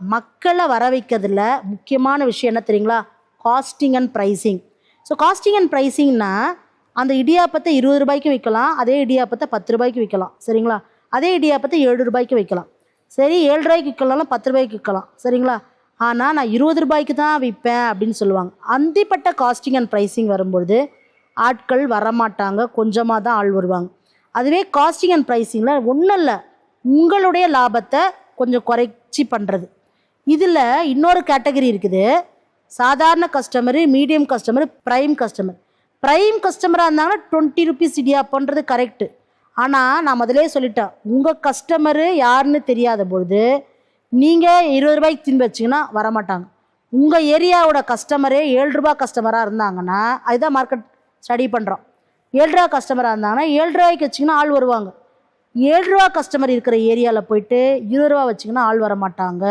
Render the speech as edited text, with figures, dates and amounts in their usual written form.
மக்களை வர வைக்கிறதுல முக்கியமான விஷயம் என்ன தெரியுங்களா? Costing and pricing. So costing and ப்ரைஸிங்னா அந்த இடியாப்பத்தை 20 ரூபாய்க்கு விற்கலாம், அதே இடியாப்பத்தை 10 ரூபாய்க்கு விற்கலாம். சரிங்களா? அதே இடியாப்பத்தை 7 ரூபாய்க்கு விற்கலாம். சரி, 7 ரூபாய்க்கு விற்கலாம், 10 ரூபாய்க்கு விற்கலாம். சரிங்களா? ஆனால் நான் 20 ரூபாய்க்கு தான் விற்பேன் அப்படின்னு சொல்லுவாங்க. அந்திப்பட்ட காஸ்டிங் அண்ட் ப்ரைஸிங் வரும்பொழுது ஆட்கள் வரமாட்டாங்க, கொஞ்சமாக தான் ஆள் வருவாங்க. அதுவே காஸ்டிங் அண்ட் ப்ரைஸிங்கில் ஒன்றும் இல்லை, உங்களுடைய லாபத்தை கொஞ்சம் குறைச்சி பண்ணுறது. இதில் இன்னொரு கேட்டகரி இருக்குது. சாதாரண customer, medium customer, prime customer. Prime கஸ்டமராக இருந்தாங்கன்னா 20 ருபீஸ் இடியாப்பன்றது கரெக்டு. ஆனால் நான் முதலே சொல்லிட்டேன், உங்கள் கஸ்டமரு யாருன்னு தெரியாத பொழுது நீங்கள் 20 ரூபாய்க்கு தின்னு வச்சிங்கன்னா வரமாட்டாங்க. உங்கள் ஏரியாவோட கஸ்டமரே 7 ரூபா கஸ்டமராக இருந்தாங்கன்னா, அதுதான் மார்க்கெட் ஸ்டடி பண்ணுறோம். 7 ரூபா கஸ்டமராக இருந்தாங்கன்னா 7 ரூபாய்க்கு வச்சிங்கன்னா ஆள் வருவாங்க. 7 ரூபா கஸ்டமர் இருக்கிற ஏரியாவில் போயிட்டு 20 ரூபா வச்சிங்கன்னா ஆள் வர மாட்டாங்க.